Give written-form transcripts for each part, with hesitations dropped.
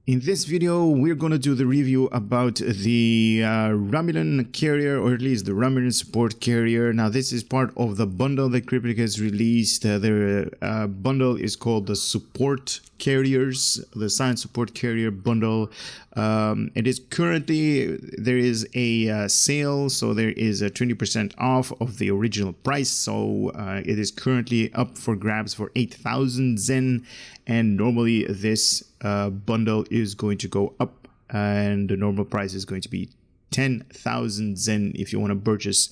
In this video, we're going to do the review about the Romulan carrier, or at least the Romulan support carrier. Now, this is part of the bundle that Cryptic has released. Their bundle is called the Support Carriers, the Science Support Carrier bundle. It is currently, there is a sale, so there is a 20% off of the original price. So it is currently up for grabs for 8,000 Zen, and normally this bundle is going to go up, and the normal price is going to be 10,000 Zen if you want to purchase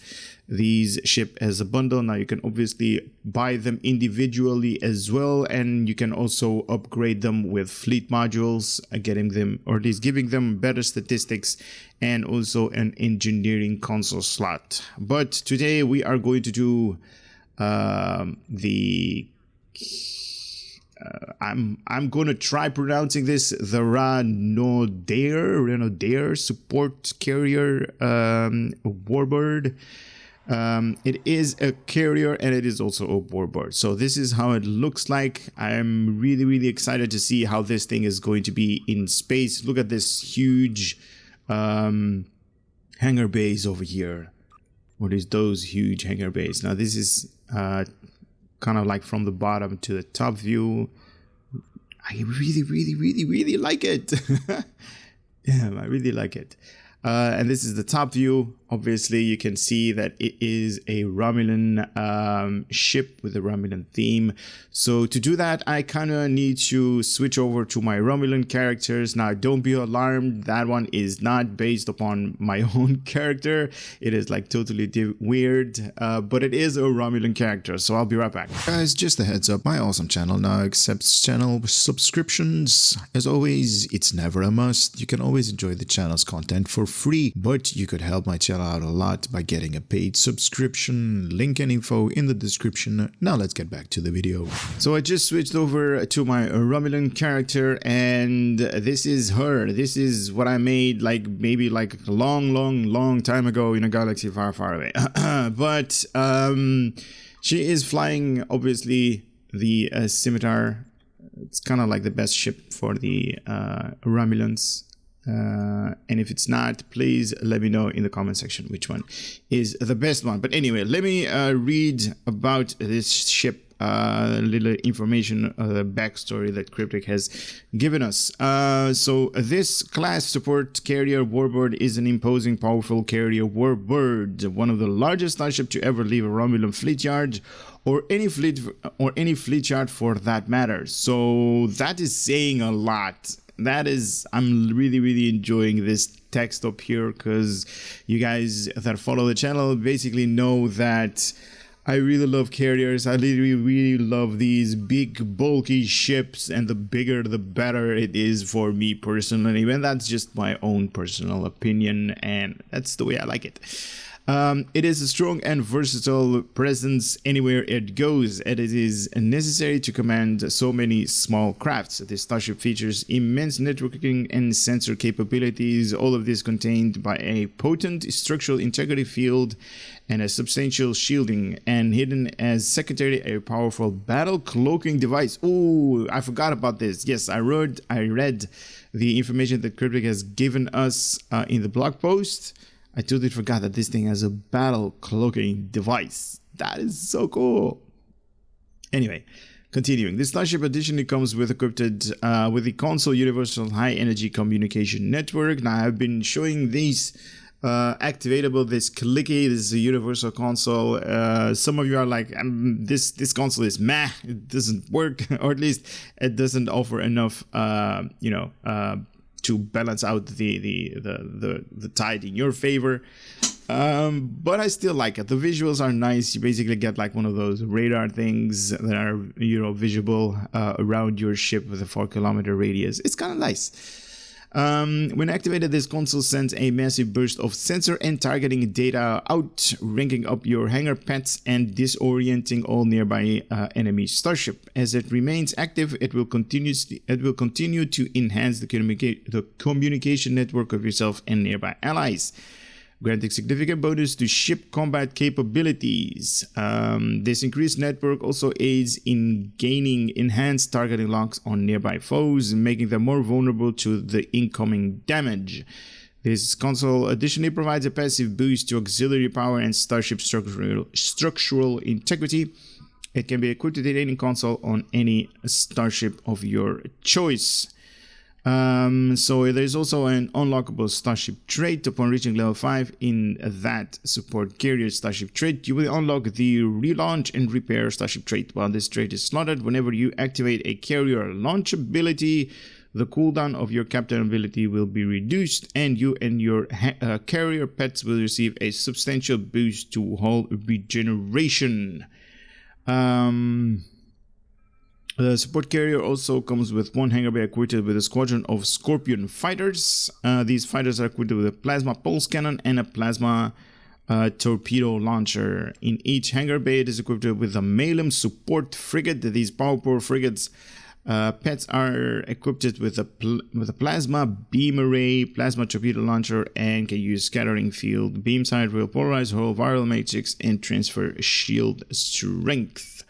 these ship as a bundle. Now you can obviously buy them individually as well, and you can also upgrade them with fleet modules, getting them, or at least giving them better statistics and also an engineering console slot. But today we are going to do I'm going to try pronouncing this, the Renaudair support carrier Warbird. It is a carrier and it is also a Warbird. So this is how it looks like. I'm really excited to see how this thing is going to be in space. Look at this huge hangar bays over here. What is those huge hangar bays? Now this is kind of like from the bottom to the top view. I really like it. Yeah, I really like it. And this is the top view. Obviously, you can see that it is a Romulan ship with a Romulan theme. So to do that, I kind of need to switch over to my Romulan characters. Now, don't be alarmed. That one is not based upon my own character. It is like totally weird, but it is a Romulan character. So I'll be right back. Guys, just a heads up, my awesome channel now accepts channel subscriptions. As always, it's never a must. You can always enjoy the channel's content for free, but you could help my channel out a lot by getting a paid subscription. Link and info in the description. Now let's get back to the video. So I just switched over to my Romulan character, and this is her. This is what I made like maybe like a long time ago in a galaxy far away. But she is flying obviously the scimitar. It's kind of like the best ship for the Romulans. And if it's not, please let me know in the comment section which one is the best one. But anyway, let me read about this ship, little information, backstory that Cryptic has given us. So this class support carrier Warbird is an imposing, powerful carrier Warbird, one of the largest starship to ever leave a Romulan fleet yard, or any fleet yard for that matter. So that is saying a lot. That is, I'm really enjoying this text up here, because you guys that follow the channel basically know that I really love carriers. I really love these big bulky ships, and the bigger the better it is for me personally. And that's just my own personal opinion, and that's the way I like it. It is a strong and versatile presence anywhere it goes, and it is necessary to command so many small crafts. This starship features immense networking and sensor capabilities, all of this contained by a potent structural integrity field and a substantial shielding, and hidden as secondary a powerful battle cloaking device. Oh, I forgot about this. Yes, I read the information that Cryptic has given us in the blog post. I totally forgot that this thing has a battle cloaking device. That is so cool. Anyway, continuing. This Starship additionally comes with equipped with the console universal high energy communication network. Now I've been showing these activatable, this clicky. This is a universal console. Some of you are like, this console is meh, it doesn't work, or at least it doesn't offer enough to balance out the tide in your favor, but I still like it. The visuals are nice. You basically get like one of those radar things that are visible around your ship with a 4-kilometer radius. It's kind of nice. When activated, this console sends a massive burst of sensor and targeting data out, ranking up your hangar pets and disorienting all nearby enemy starship. As it remains active, it will continue to enhance the communication network of yourself and nearby allies. granting significant bonus to ship combat capabilities. This increased network also aids in gaining enhanced targeting locks on nearby foes, making them more vulnerable to the incoming damage. This console additionally provides a passive boost to auxiliary power and Starship structural integrity. It can be equipped with any console on any Starship of your choice. So there's also an unlockable Starship trait. Upon reaching level 5 in that support carrier Starship trait, you will unlock the relaunch and repair Starship trait. While this trait is slotted, whenever you activate a carrier launch ability, the cooldown of your captain ability will be reduced, and you and your carrier pets will receive a substantial boost to hull regeneration. The support carrier also comes with one hangar bay equipped with a squadron of Scorpion fighters. These fighters are equipped with a plasma pulse cannon and a plasma torpedo launcher. In each hangar bay, it is equipped with a Malum support frigate. These power frigates pets are equipped with a plasma beam array, plasma torpedo launcher, and can use scattering field, beam side rail, polarized hull, viral matrix, and transfer shield strength.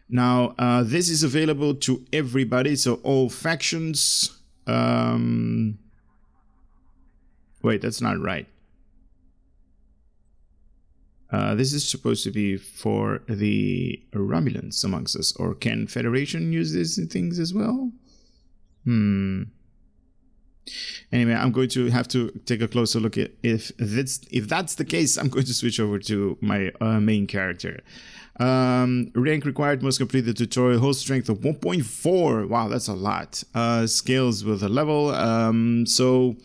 Now, this is available to everybody, so all factions. Wait, that's not right. This is supposed to be for the Romulans amongst us, or can Federation use these things as well? Anyway, I'm going to have to take a closer look at if that's the case. I'm going to switch over to my main character. Rank required, must complete the tutorial. Hull strength of 1.4. Wow, that's a lot. Scales with a level. So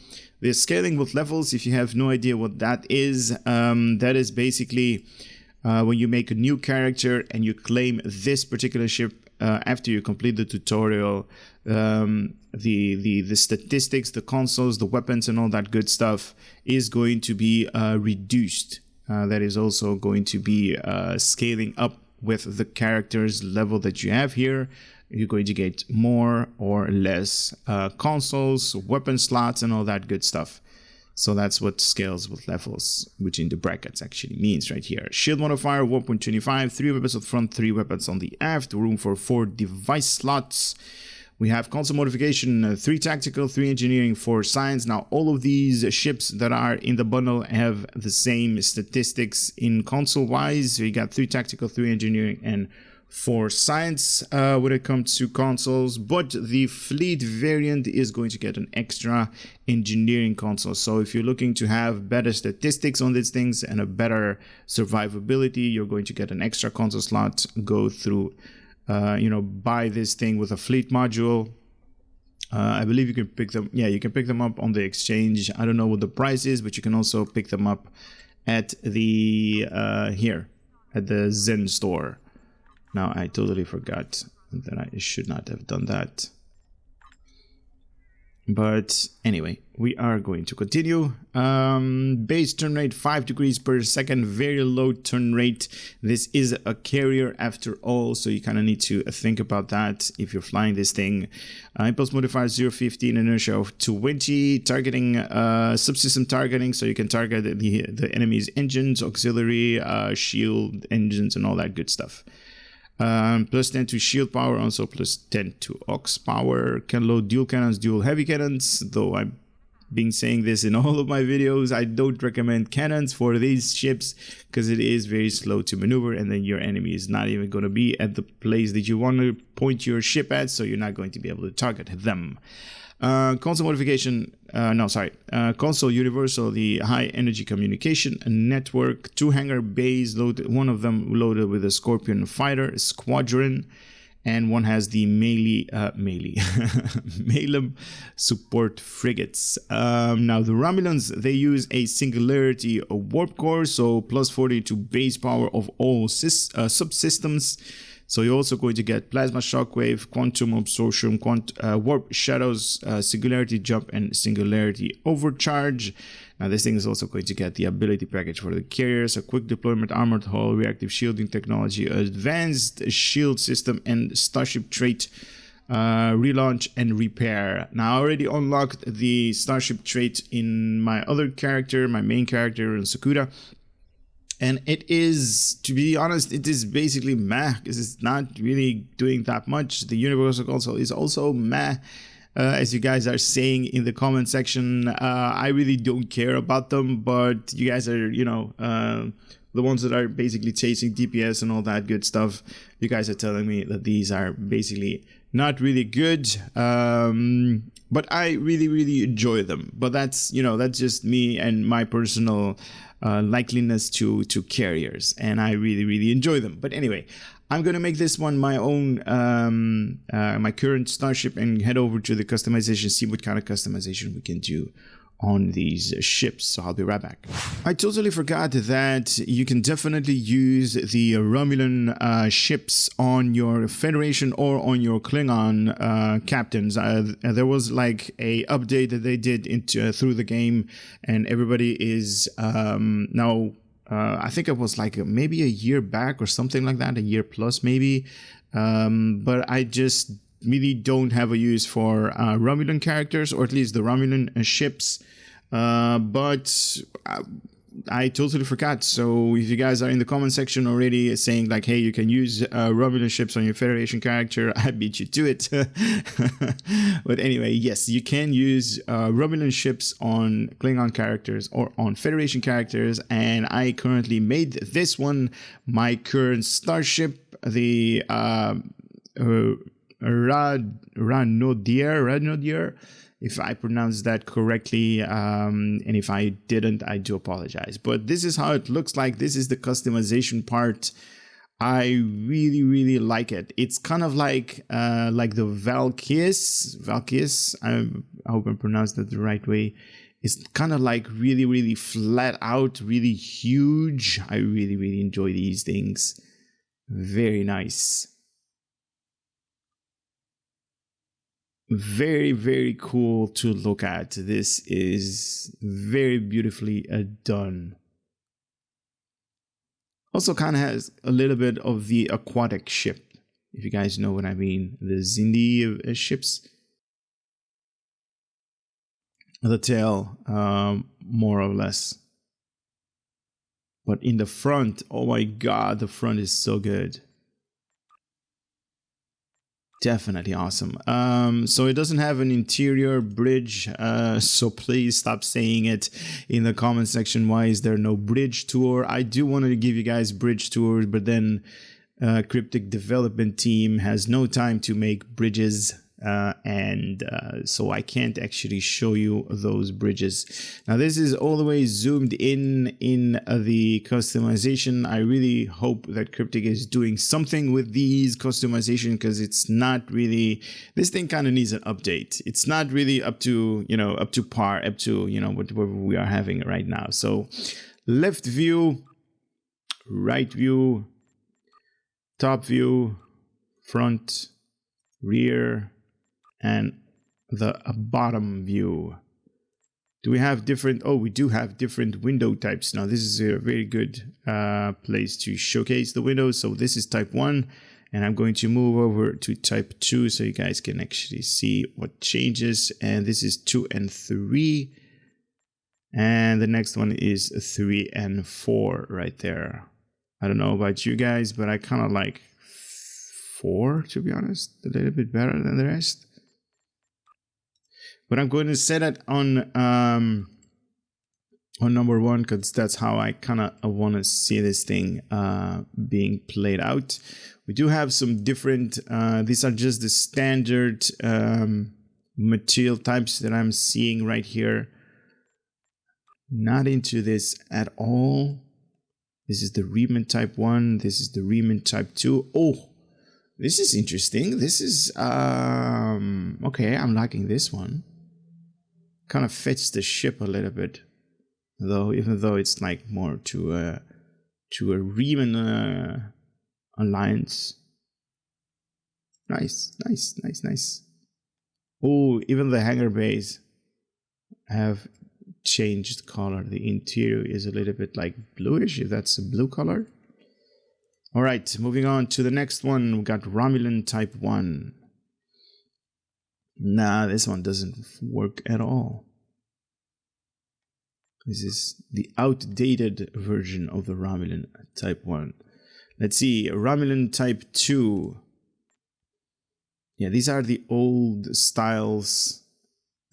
the scaling with levels, if you have no idea what that is basically when you make a new character and you claim this particular ship after you complete the tutorial, the statistics, the consoles, the weapons, and all that good stuff is going to be reduced. That is also going to be scaling up with the character's level that you have here. You're going to get more or less consoles, weapon slots, and all that good stuff. So that's what scales with levels, which in the brackets actually means right here. Shield modifier 1.25, 3 weapons on the front, 3 weapons on the aft, room for 4 device slots. We have console modification, 3 tactical, 3 engineering, 4 science. Now, all of these ships that are in the bundle have the same statistics in console-wise. So you got 3 tactical, 3 engineering, and 4 science when it comes to consoles. But the fleet variant is going to get an extra engineering console. So if you're looking to have better statistics on these things and a better survivability, you're going to get an extra console slot, go through buy this thing with a fleet module. I believe you can pick them. Yeah, you can pick them up on the exchange. I don't know what the price is, but you can also pick them up at the here at the Zen store. Now I totally forgot that I should not have done that. But anyway, we are going to continue. Base turn rate 5 degrees per second, very low turn rate. This is a carrier after all, so you kind of need to think about that if you're flying this thing. Impulse modifier 0.15, inertia of 20, targeting subsystem targeting, so you can target the enemy's engines, auxiliary, shield engines, and all that good stuff. Plus 10 to shield power, also plus 10 to aux power. Can load dual cannons, dual heavy cannons, though I've been saying this in all of my videos. I don't recommend cannons for these ships because it is very slow to maneuver, and then your enemy is not even going to be at the place that you want to point your ship at, so you're not going to be able to target them. Console modification, console universal, the high energy communication network, 2 hangar bays loaded, one of them loaded with a Scorpion fighter squadron, and one has the Malum support frigates. Now the Romulans, they use a singularity warp core, so plus 40 to base power of all subsystems. So you're also going to get Plasma Shockwave, Quantum Absorption, Warp Shadows, Singularity Jump, and Singularity Overcharge. Now this thing is also going to get the ability package for the carriers, a quick deployment armored hull, reactive shielding technology, advanced shield system, and Starship trait. relaunch and repair. Now, I already unlocked the Starship trait in my other character, my main character in Sakura. And it is, to be honest, it is basically meh, because it's not really doing that much. The Universal Console is also meh, as you guys are saying in the comment section. I really don't care about them, but you guys are, you know, the ones that are basically chasing DPS and all that good stuff. You guys are telling me that these are basically not really good. But I really enjoy them. But that's, you know, that's just me and my personal likeliness to carriers, and I really enjoy them. But anyway, I'm gonna make this one my own, my current Starship, and head over to the customization, see what kind of customization we can do on these ships. So I'll be right back. I totally forgot that you can definitely use the Romulan ships on your Federation or on your Klingon captains. There was like a update that they did into through the game, and everybody is now I think it was like maybe a year back or something like that, a year plus maybe, but I just really don't have a use for Romulan characters, or at least the Romulan ships, but I totally forgot. So if you guys are in the comment section already saying like, hey, you can use Romulan ships on your Federation character, I beat you to it. But anyway, yes, you can use Romulan ships on Klingon characters or on Federation characters, and I currently made this one my current Starship, the Ranodier, if I pronounced that correctly, and if I didn't, I do apologize. But this is how it looks like. This is the customization part. I really like it. It's kind of like the Valkyries. I hope I pronounced that the right way. It's kind of like really flat out, really huge. I really enjoy these things. Very nice. Very cool to look at. This is very beautifully done. Also kind of has a little bit of the aquatic ship, if you guys know what I mean. The Zindi ships. The tail, more or less. But in the front, oh my god, the front is so good. Definitely awesome. So it doesn't have an interior bridge, so please stop saying it in the comment section. Why is there no bridge tour? I do want to give you guys bridge tours, but then Cryptic development team has no time to make bridges, and so I can't actually show you those bridges. Now this is all the way zoomed in the customization. I really hope that Cryptic is doing something with these customization, because it's not really, this thing kind of needs an update. It's not really up to, you know, up to par, up to, you know, whatever we are having right now. So left view, right view, top view, front, rear, and the bottom view. Do we have different? Oh, we do have different window types. Now this is a very good place to showcase the windows. So this is type 1, and I'm going to move over to type 2 so you guys can actually see what changes. And this is 2 and 3, and the next one is 3 and 4 right there. I don't know about you guys, but I kind of like 4, to be honest, a little bit better than the rest. But I'm going to set it on number 1, because that's how I kind of want to see this thing being played out. We do have some different, these are just the standard material types that I'm seeing right here. Not into this at all. This is the Riemann type 1. This is the Riemann type 2. Oh, this is interesting. This is, okay, I'm liking this one. Kind of fits the ship a little bit, though, even though it's like more to a Riemann alliance. Nice. Oh, even the hangar bays have changed color. The interior is a little bit like bluish, if that's a blue color. All right, moving on to the next one. We got Romulan type 1. Nah, this one doesn't work at all. This is the outdated version of the Romulan Type 1. Let's see, Romulan Type 2. Yeah, these are the old styles.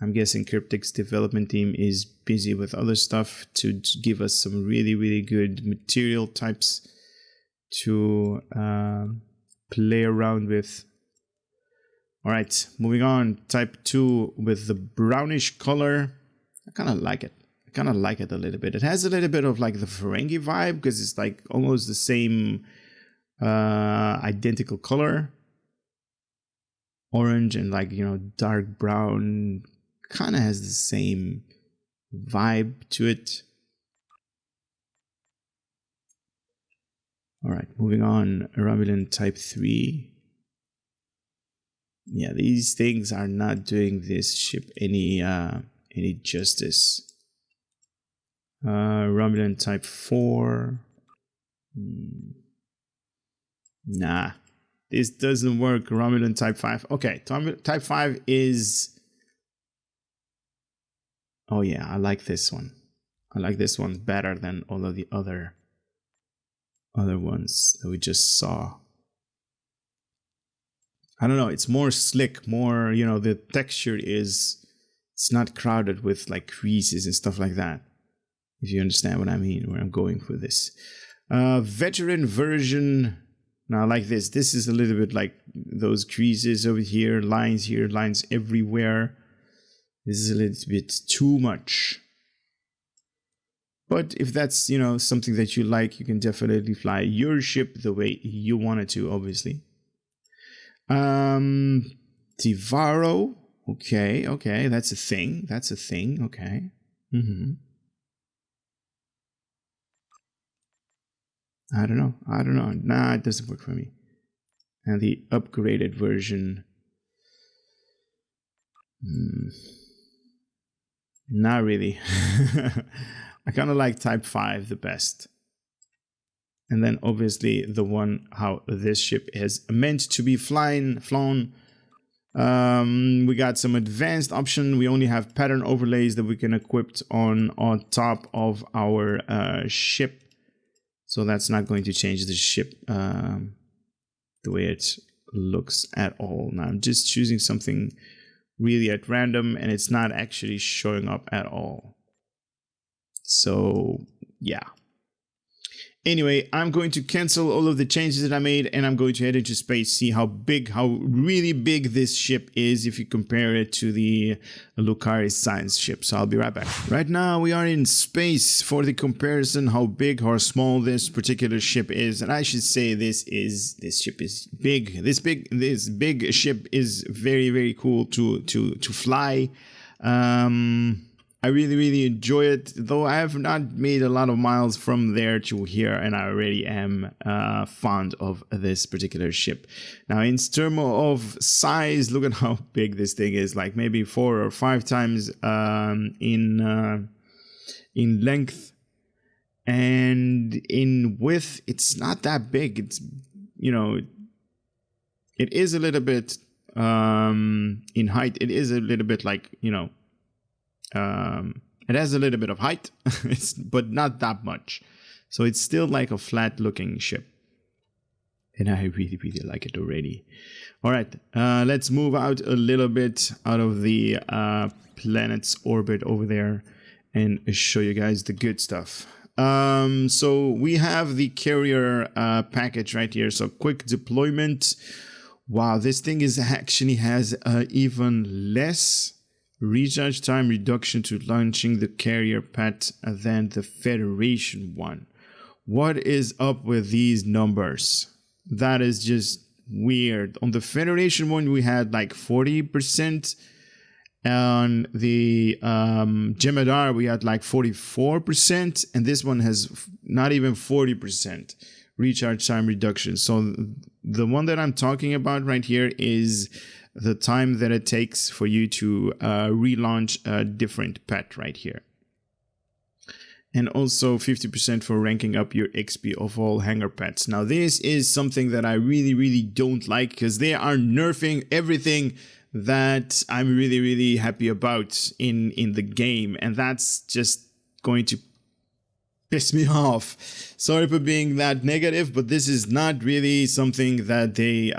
I'm guessing Cryptic's development team is busy with other stuff to give us some really, really good material types to play around with. All right, moving on. Type 2 with the brownish color. I kind of like it. I kind of like it a little bit. It has a little bit of like the Ferengi vibe because it's like almost the same identical color. Orange and like, you know, dark brown. Kind of has the same vibe to it. All right, moving on. Romulan Type 3. Yeah, these things are not doing this ship any justice. Romulan Type 4. Nah, this doesn't work. Romulan Type 5. Okay, Type 5 is... Oh yeah, I like this one. I like this one better than all of the other ones that we just saw. I don't know, it's more slick, more, you know, the texture is, it's not crowded with like creases and stuff like that. If you understand what I mean, where I'm going for this. Veteran version. Now I like this. This is a little bit like those creases over here, lines everywhere. This is a little bit too much. But if that's, you know, something that you like, you can definitely fly your ship the way you want it to, obviously. Tivaro. Okay, that's a thing. Okay. I don't know. Nah, it doesn't work for me. And the upgraded version. Not really. I kind of like Type 5 the best. And then obviously the one how this ship is meant to be flown. We got some advanced option. We only have pattern overlays that we can equip on top of our ship. So that's not going to change the ship the way it looks at all. Now I'm just choosing something really at random and it's not actually showing up at all. So yeah. Anyway, I'm going to cancel all of the changes that I made and I'm going to head into space, see how really big this ship is if you compare it to the Lucari science ship. So I'll be right back. Right now we are in space for the comparison how big or small this particular ship is. And I should say this ship is big. This big ship is very, very cool to fly. I really enjoy it, though I have not made a lot of miles from there to here, and I already am fond of this particular ship. Now, in terms of size, look at how big this thing is, like maybe 4 or 5 times in length, and in width, it's not that big. It's, you know, it is a little bit in height. It is a little bit like, you know. It has a little bit of height, but not that much. So it's still like a flat looking ship. And I really like it already. All right, let's move out a little bit out of the planet's orbit over there and show you guys the good stuff. So we have the carrier package right here. So quick deployment. Wow, this thing actually has even less recharge time reduction to launching the carrier pad than the Federation one. What is up with these numbers? That is just weird. On the Federation one, we had like 40%. On the Jemadar, we had like 44%. And this one has not even 40% recharge time reduction. So the one that I'm talking about right here is the time that it takes for you to relaunch a different pet right here. And also 50% for ranking up your XP of all hangar pets. Now this is something that I really don't like because they are nerfing everything that I'm really, really happy about in the game, and that's just going to piss me off. Sorry for being that negative, but this is not really something that they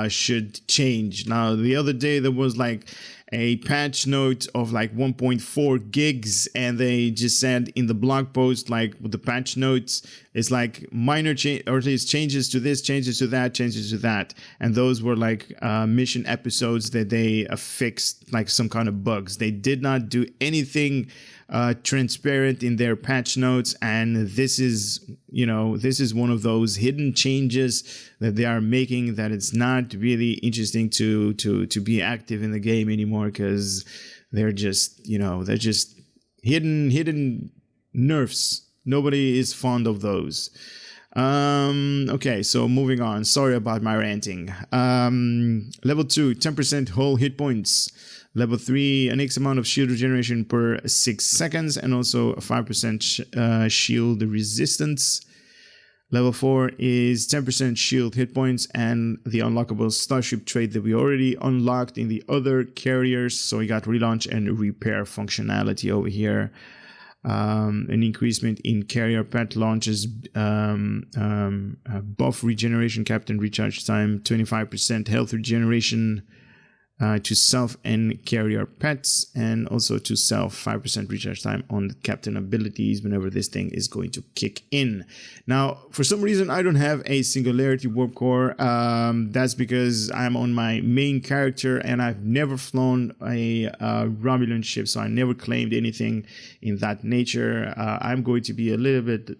should change. Now, the other day there was like a patch note of like 1.4 gigs, and they just said in the blog post, like with the patch notes, it's like minor change, or at least changes to this, changes to that, changes to that, and those were like mission episodes that they fixed, like some kind of bugs. They did not do anything transparent in their patch notes, and this is, you know, this is one of those hidden changes that they are making, that it's not really interesting to be active in the game anymore, because they're just, you know, they're just hidden nerfs. Nobody is fond of those. Okay, so moving on. Sorry about my ranting. Level 2, 10% whole hit points. Level 3, an X amount of shield regeneration per 6 seconds, and also a 5% shield resistance. Level 4 is 10% shield hit points and the unlockable Starship trait that we already unlocked in the other carriers. So we got relaunch and repair functionality over here. An increasement in carrier pet launches, buff regeneration, captain recharge time, 25% health regeneration to self and carrier pets, and also to self 5% recharge time on the captain abilities whenever this thing is going to kick in. Now, for some reason, I don't have a singularity warp core. That's because I'm on my main character and I've never flown a Romulan ship, so I never claimed anything in that nature. I'm going to be a little bit,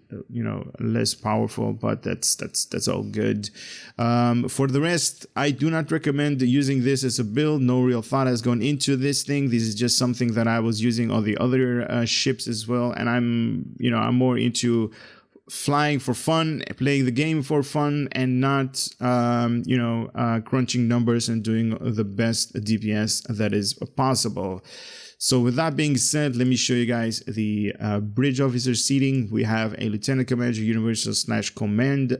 less powerful, but that's all good. For the rest, I do not recommend using this as a build. No real thought has gone into this thing. This is just something that I was using on the other ships as well, and I'm more into flying for fun, playing the game for fun, and not crunching numbers and doing the best DPS that is possible. So with that being said, let me show you guys the bridge officer seating. We have a lieutenant commander universal / command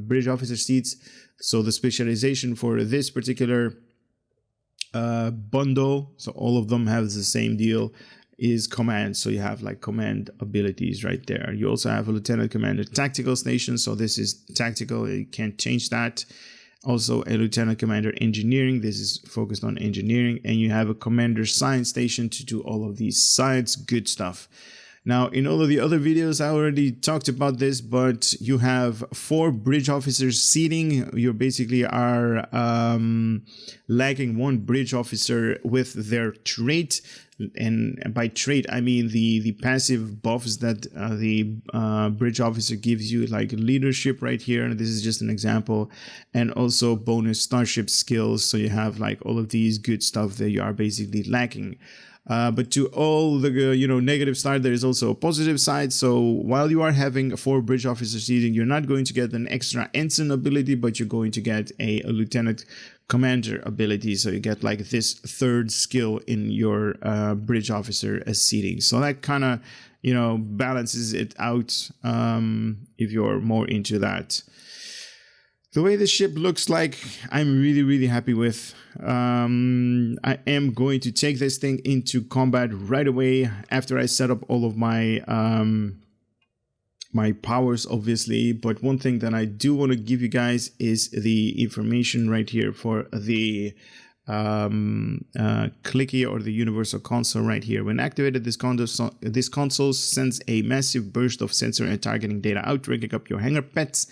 bridge officer seats. So the specialization for this particular bundle, so all of them have the same deal, is command. So you have like command abilities right there. You also have a lieutenant commander tactical station, so this is tactical, you can't change that. Also a lieutenant commander engineering, this is focused on engineering, and you have a commander science station to do all of these science good stuff. Now, in all of the other videos, I already talked about this, but you have 4 bridge officers seating. You basically are lacking 1 bridge officer with their trait. And by trait, I mean the passive buffs that the bridge officer gives you, like leadership right here. And this is just an example. And also bonus Starship skills. So you have like all of these good stuff that you are basically lacking. But to all the negative side, there is also a positive side. So while you are having 4 bridge officer seating, you're not going to get an extra ensign ability, but you're going to get a lieutenant commander ability. So you get like this 3rd skill in your bridge officer seating. So that kind of balances it out if you're more into that. The way the ship looks like, I'm really, really happy with. I am going to take this thing into combat right away after I set up all of my my powers, obviously. But one thing that I do want to give you guys is the information right here for the clicky or the universal console right here. When activated, this console sends a massive burst of sensor and targeting data out, rigging up your hangar pets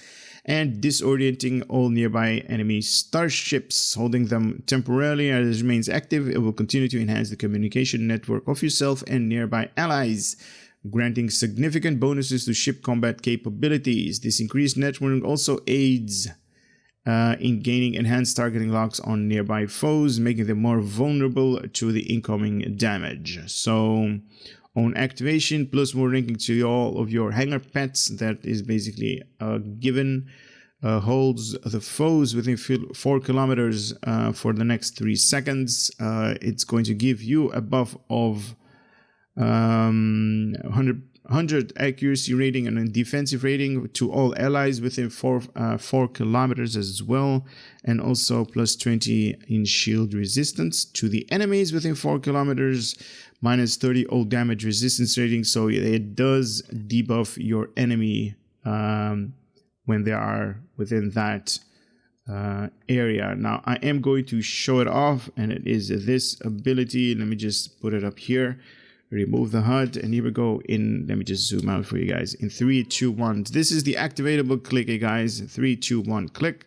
and disorienting all nearby enemy starships. Holding them temporarily as it remains active, it will continue to enhance the communication network of yourself and nearby allies, granting significant bonuses to ship combat capabilities. This increased networking also aids in gaining enhanced targeting locks on nearby foes, making them more vulnerable to the incoming damage. So on activation, plus more ranking to all of your hangar pets, that is basically given, holds the foes within 4 kilometers for the next 3 seconds. It's going to give you a buff of 100 100 accuracy rating and a defensive rating to all allies within 4 kilometers as well, and also plus 20 in shield resistance to the enemies within 4 kilometers, minus 30 all damage resistance rating. So it does debuff your enemy when they are within that area. Now I am going to show it off, and it is this ability. Let me just put it up here, remove the HUD, and here we go. Let me just zoom out for you guys in 3, 2, 1. This is the activatable click, guys. 3, 2, 1, click.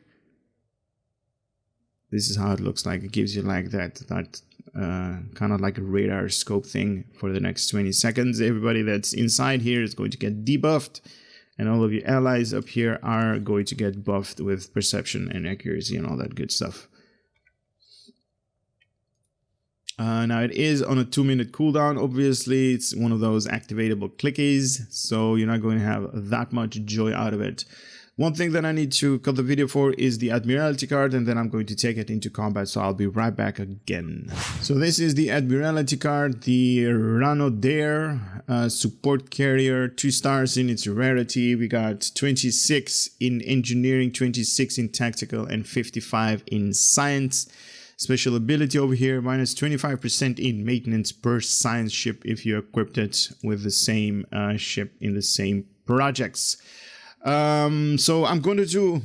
This is how it looks like. It gives you like that kind of like a radar scope thing for the next 20 seconds. Everybody that's inside here is going to get debuffed, and all of your allies up here are going to get buffed with perception and accuracy and all that good stuff. Now it is on a 2-minute cooldown. Obviously, it's one of those activatable clickies, so you're not going to have that much joy out of it. One thing that I need to cut the video for is the Admiralty card, and then I'm going to take it into combat, so I'll be right back again. So this is the Admiralty card, the Rano Dare support carrier, 2 stars in its rarity. We got 26 in engineering, 26 in tactical, and 55 in science. Special ability over here, minus 25% in maintenance per science ship if you equipped it with the same ship in the same projects. So I'm going to do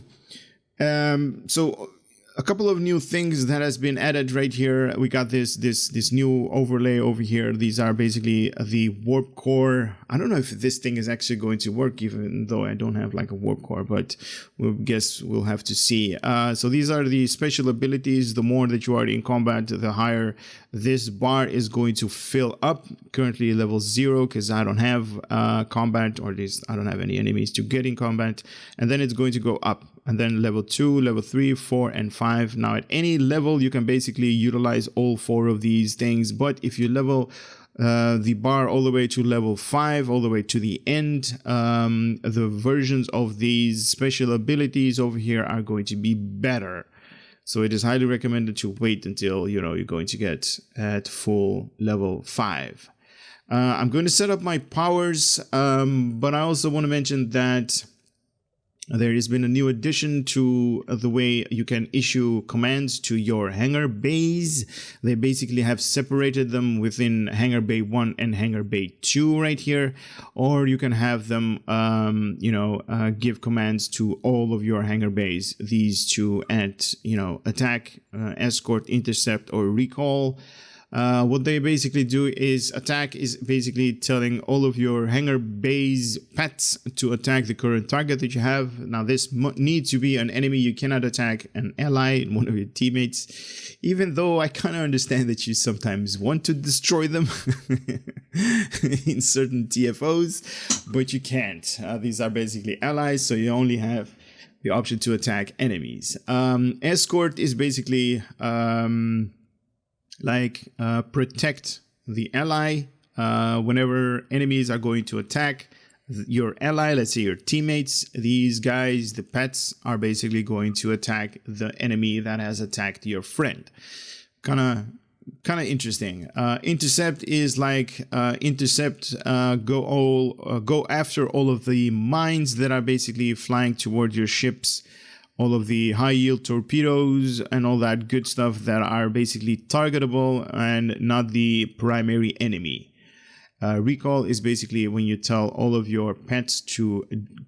a couple of new things that has been added right here. We got this new overlay over here. These are basically the warp core. I don't know if this thing is actually going to work, even though I don't have like a warp core, but we'll have to see. So these are the special abilities. The more that you are in combat, the higher this bar is going to fill up. Currently level 0 because I don't have combat, or at least I don't have any enemies to get in combat, and then it's going to go up. And then level 2, level 3, 4, and 5. Now at any level, you can basically utilize all 4 of these things. But if you level the bar all the way to level 5, all the way to the end, the versions of these special abilities over here are going to be better. So it is highly recommended to wait until you're going to get at full level 5. I'm going to set up my powers, but I also want to mention that there has been a new addition to the way you can issue commands to your hangar bays. They basically have separated them within hangar bay 1 and hangar bay 2 right here, or you can have them give commands to all of your hangar bays. These two at attack, escort, intercept, or recall. What they basically do is attack is basically telling all of your hangar bays pets to attack the current target that you have. Now this needs to be an enemy. You cannot attack an ally, one of your teammates, even though I kind of understand that you sometimes want to destroy them in certain TFOs, but you can't. These are basically allies, so you only have the option to attack enemies. Escort is basically protect the ally whenever enemies are going to attack your ally. Let's say your teammates, these guys, the pets, are basically going to attack the enemy that has attacked your friend. Kind of interesting. Intercept is like go after all of the mines that are basically flying toward your ships, all of the high yield torpedoes and all that good stuff that are basically targetable and not the primary enemy. Recall is basically when you tell all of your pets to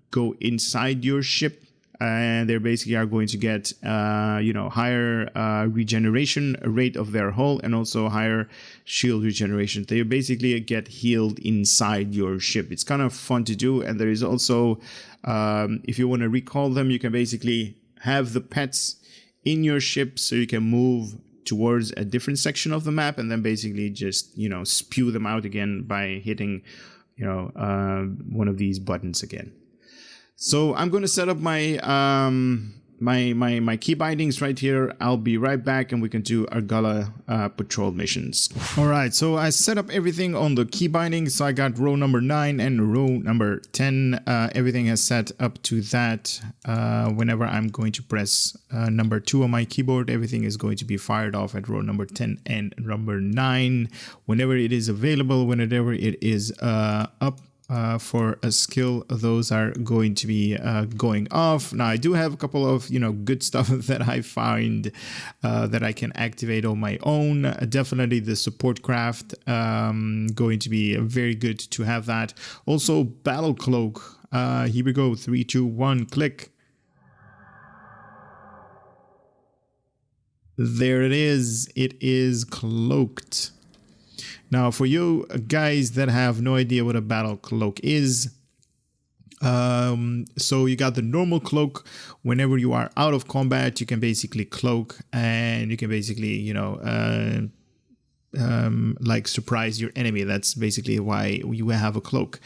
go inside your ship, and they basically are going to get higher regeneration rate of their hull, and also higher shield regeneration. They basically get healed inside your ship. It's kind of fun to do, and there is also if you want to recall them, you can basically have the pets in your ship so you can move towards a different section of the map, and then basically just spew them out again by hitting one of these buttons again. So I'm going to set up my my key bindings right here. I'll be right back and we can do Argala patrol missions. All right, so I set up everything on the key bindings. So I got row number 9 and row number 10. Everything is set up to that. Whenever I'm going to press number 2 on my keyboard, everything is going to be fired off at row number 10 and number 9. Whenever it is available, whenever it is up, for a skill, those are going to be going off. Now I do have a couple of good stuff that I find that I can activate on my own. Definitely the support craft, going to be very good to have that. Also battle cloak. Here we go, 3 2 1 click. There it is cloaked. Now, for you guys that have no idea what a battle cloak is, so you got the normal cloak. Whenever you are out of combat, you can basically cloak, and you can basically, like surprise your enemy. That's basically why you have a cloak.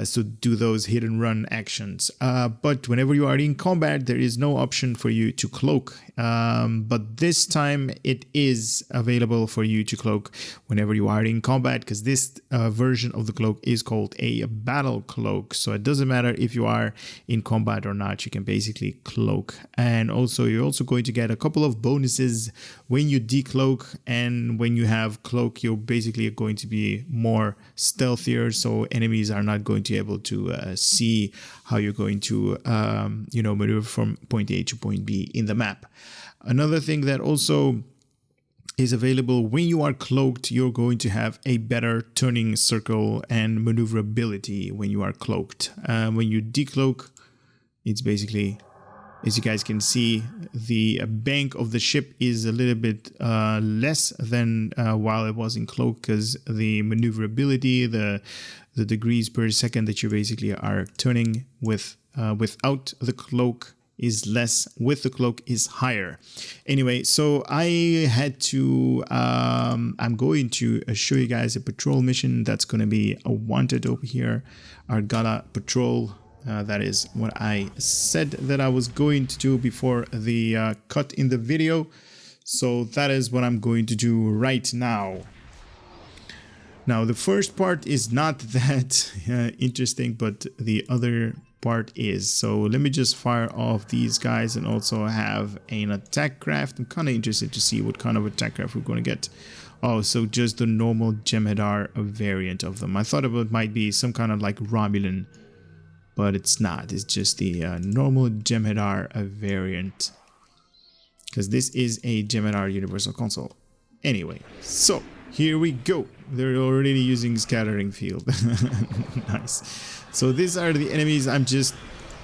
So do those hit and run actions. But whenever you are in combat, there is no option for you to cloak. But this time it is available for you to cloak whenever you are in combat, because this version of the cloak is called a battle cloak. So it doesn't matter if you are in combat or not, you can basically cloak. And also you're also going to get a couple of bonuses when you decloak, and when you have cloak, you're basically going to be more stealthier, so enemies are not going to be able to see how you're going to maneuver from point A to point B in the map. Another thing that also is available, when you are cloaked, you're going to have a better turning circle and maneuverability when you are cloaked. When you decloak, it's basically, as you guys can see, the bank of the ship is a little bit less than while it was in cloak, because the maneuverability, the degrees per second that you basically are turning with without the cloak is less, with the cloak is higher. Anyway, so I had to I'm going to show you guys a patrol mission that's going to be a wanted over here, Argala patrol. That is what I said that I was going to do before the cut in the video. So that is what I'm going to do right now. Now, the first part is not that interesting, but the other part is. So let me just fire off these guys and also have an attack craft. I'm kind of interested to see what kind of attack craft we're going to get. Oh, so just the normal Jem'Hadar variant of them. I thought it might be some kind of like Romulan, but it's not. It's just the normal Jem'Hadar variant, because this is a Jem'Hadar Universal Console. Anyway, so here we go. They're already using scattering field. Nice. So these are the enemies. I'm just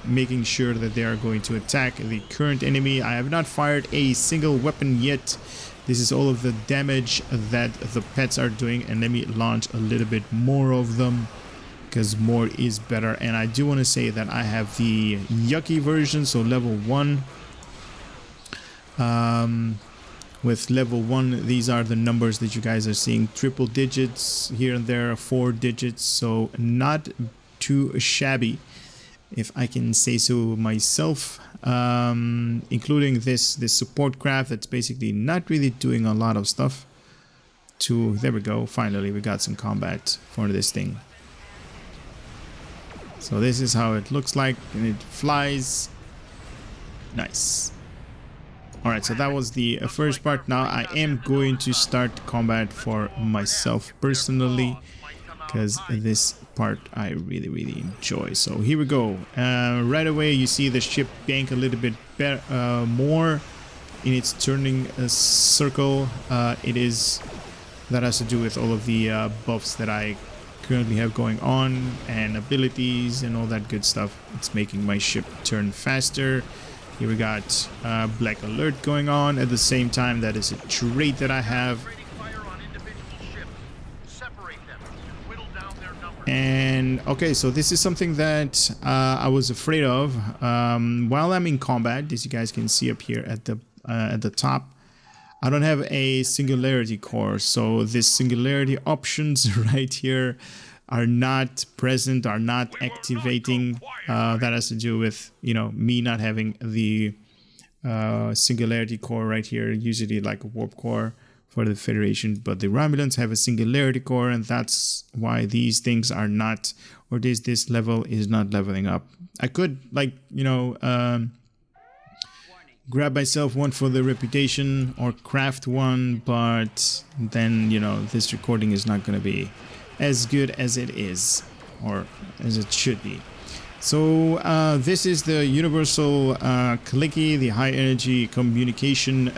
making sure that they are going to attack the current enemy. I have not fired a single weapon yet. This is all of the damage that the pets are doing, and let me launch a little bit more of them, because more is better. And I do want to say that I have the yucky version, so level 1. With level 1, these are the numbers that you guys are seeing, triple digits here and there, 4 digits, so not too shabby, if I can say so myself. Including this support craft that's basically not really doing a lot of stuff. There we go, finally we got some combat for this thing. So this is how it looks like, and it flies. Nice. Alright, so that was the first part. Now I am going to start combat for myself personally, because this part I really enjoy. So here we go. Right away you see the ship bank a little bit more in its turning circle. That has to do with all of the buffs that I currently have going on, and abilities and all that good stuff. It's making my ship turn faster. Here we got Black Alert going on at the same time. That is a trait that I have. And okay, so this is something that I was afraid of while I'm in combat. As you guys can see up here at the top, I don't have a singularity core, so this singularity options right here are not present, are not activating. That has to do with, me not having the singularity core right here, usually like a warp core for the Federation, but the Romulans have a singularity core, and that's why these things are not, or this level is not leveling up. I could, grab myself one for the reputation or craft one, but then, this recording is not going to be as good as it is. or as it should be. So this is the universal clicky, the high energy communication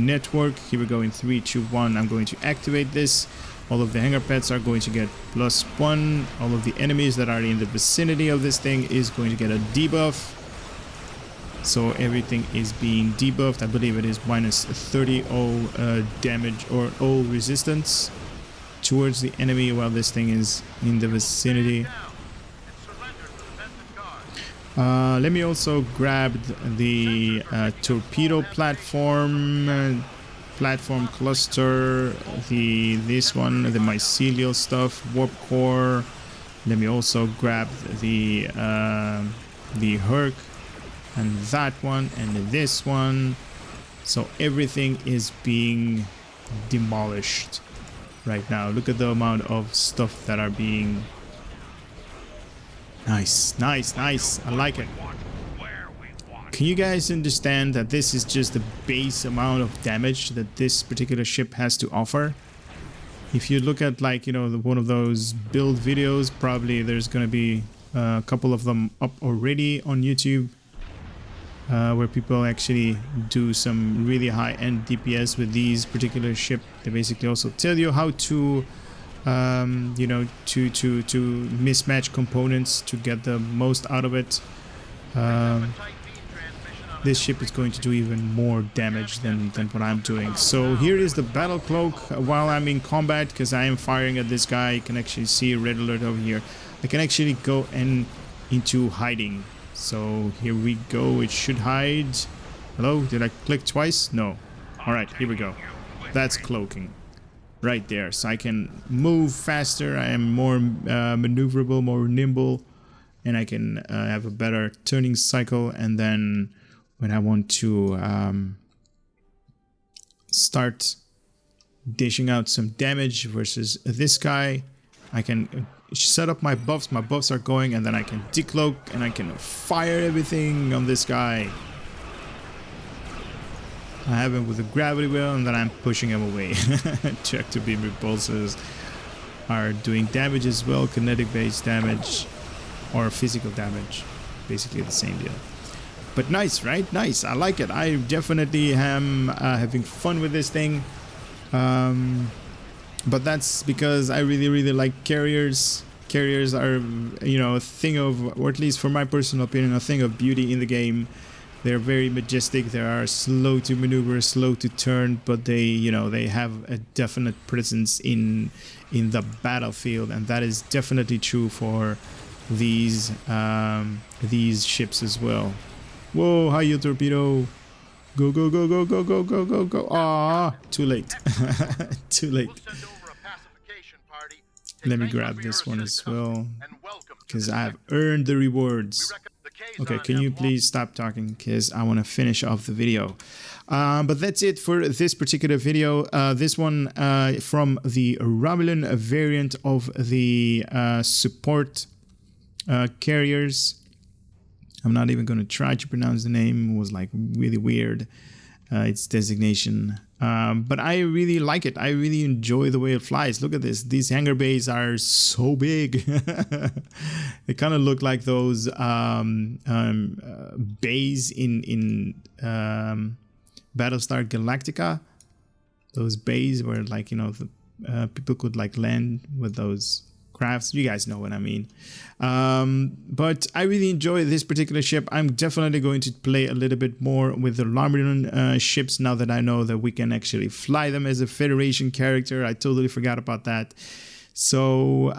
network. Here we go in 3, 2, 1. I'm going to activate this. All of the hangar pets are going to get +1. All of the enemies that are in the vicinity of this thing is going to get a debuff. So everything is being debuffed. I believe it is -30 all damage or all resistance towards the enemy while this thing is in the vicinity. Let me also grab the torpedo platform cluster, this one, the mycelial stuff, warp core. Let me also grab the Herc and that one and this one. So everything is being demolished right now. Look at the amount of stuff that are being... Nice. I like it. Can you guys understand that this is just the base amount of damage that this particular ship has to offer? If you look at, like, you know, one of those build videos, probably there's going to be a couple of them up already on YouTube, where people actually do some really high-end DPS with these particular ship. They basically also tell you how to you know, to mismatch components to get the most out of it. This ship is going to do even more damage than what I'm doing. So here is the battle cloak while I'm in combat, because I am firing at this guy. You can actually see a red alert over here. I can actually go into hiding. So here we go. It should hide. Hello? Did I click twice? No. Alright, here we go. That's cloaking. Right there, so I can move faster. I am more maneuverable, more nimble, and I can have a better turning cycle. And then when I want to start dishing out some damage versus this guy, I can set up my buffs. My buffs are going, and then I can decloak and I can fire everything on this guy. I have him with a gravity wheel, and then I'm pushing him away. Tractor beam repulsors are doing damage as well, kinetic based damage or physical damage, basically the same deal. But nice, right? Nice. I like it. I definitely am having fun with this thing. But that's because I really like carriers. Carriers are, you know, a thing of, or at least for my personal opinion, a thing of beauty in the game. They're very majestic. They are slow to maneuver, slow to turn, but they, you know, they have a definite presence in the battlefield, and that is definitely true for these ships as well. Whoa, hi you torpedo. Go, go, go, go, go, go, go, go, go. Ah, too late. Too late. Let me grab this one as well, because I've earned the rewards. Okay, can you please stop talking, because I want to finish off the video. But that's it for this particular video. This one from the Romulan variant of the support carriers. I'm not even going to try to pronounce the name. It was like really weird, its designation. But I really like it. I really enjoy the way it flies. Look at this. These hangar bays are so big. They kind of look like those bays in Battlestar Galactica. Those bays where, like, you know, the, people could like land with those crafts. You guys know what I mean. But I really enjoy this particular ship. I'm definitely going to play a little bit more with the Romulan ships now that I know that we can actually fly them as a Federation character. I totally forgot about that. So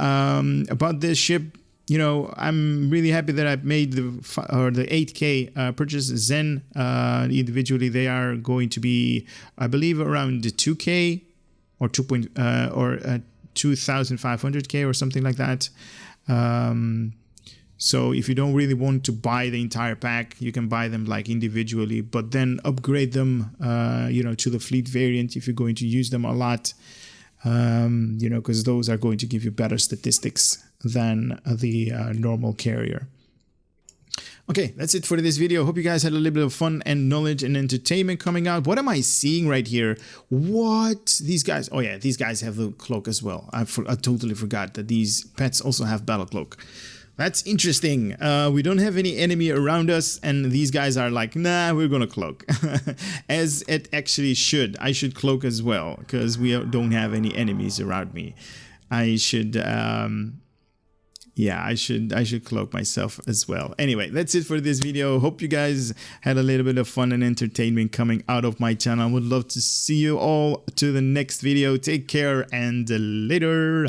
about this ship, you know, I'm really happy that I've made the 8K purchase. Zen individually, they are going to be, I believe, around the 2K or 2,500K or something like that. So if you don't really want to buy the entire pack, you can buy them like individually, but then upgrade them, you know, to the fleet variant if you're going to use them a lot, you know, because those are going to give you better statistics than the normal carrier. Okay, that's it for this video. Hope you guys had a little bit of fun and knowledge and entertainment coming out. What am I seeing right here? What? These guys... Oh yeah, these guys have the cloak as well. I totally forgot that these pets also have battle cloak. That's interesting. We don't have any enemy around us, and these guys are like, nah, we're gonna cloak. As it actually should. I should cloak as well, because we don't have any enemies around me. I should, yeah, I should cloak myself as well. Anyway, that's it for this video. Hope you guys had a little bit of fun and entertainment coming out of my channel. I would love to see you all to the next video. Take care and later.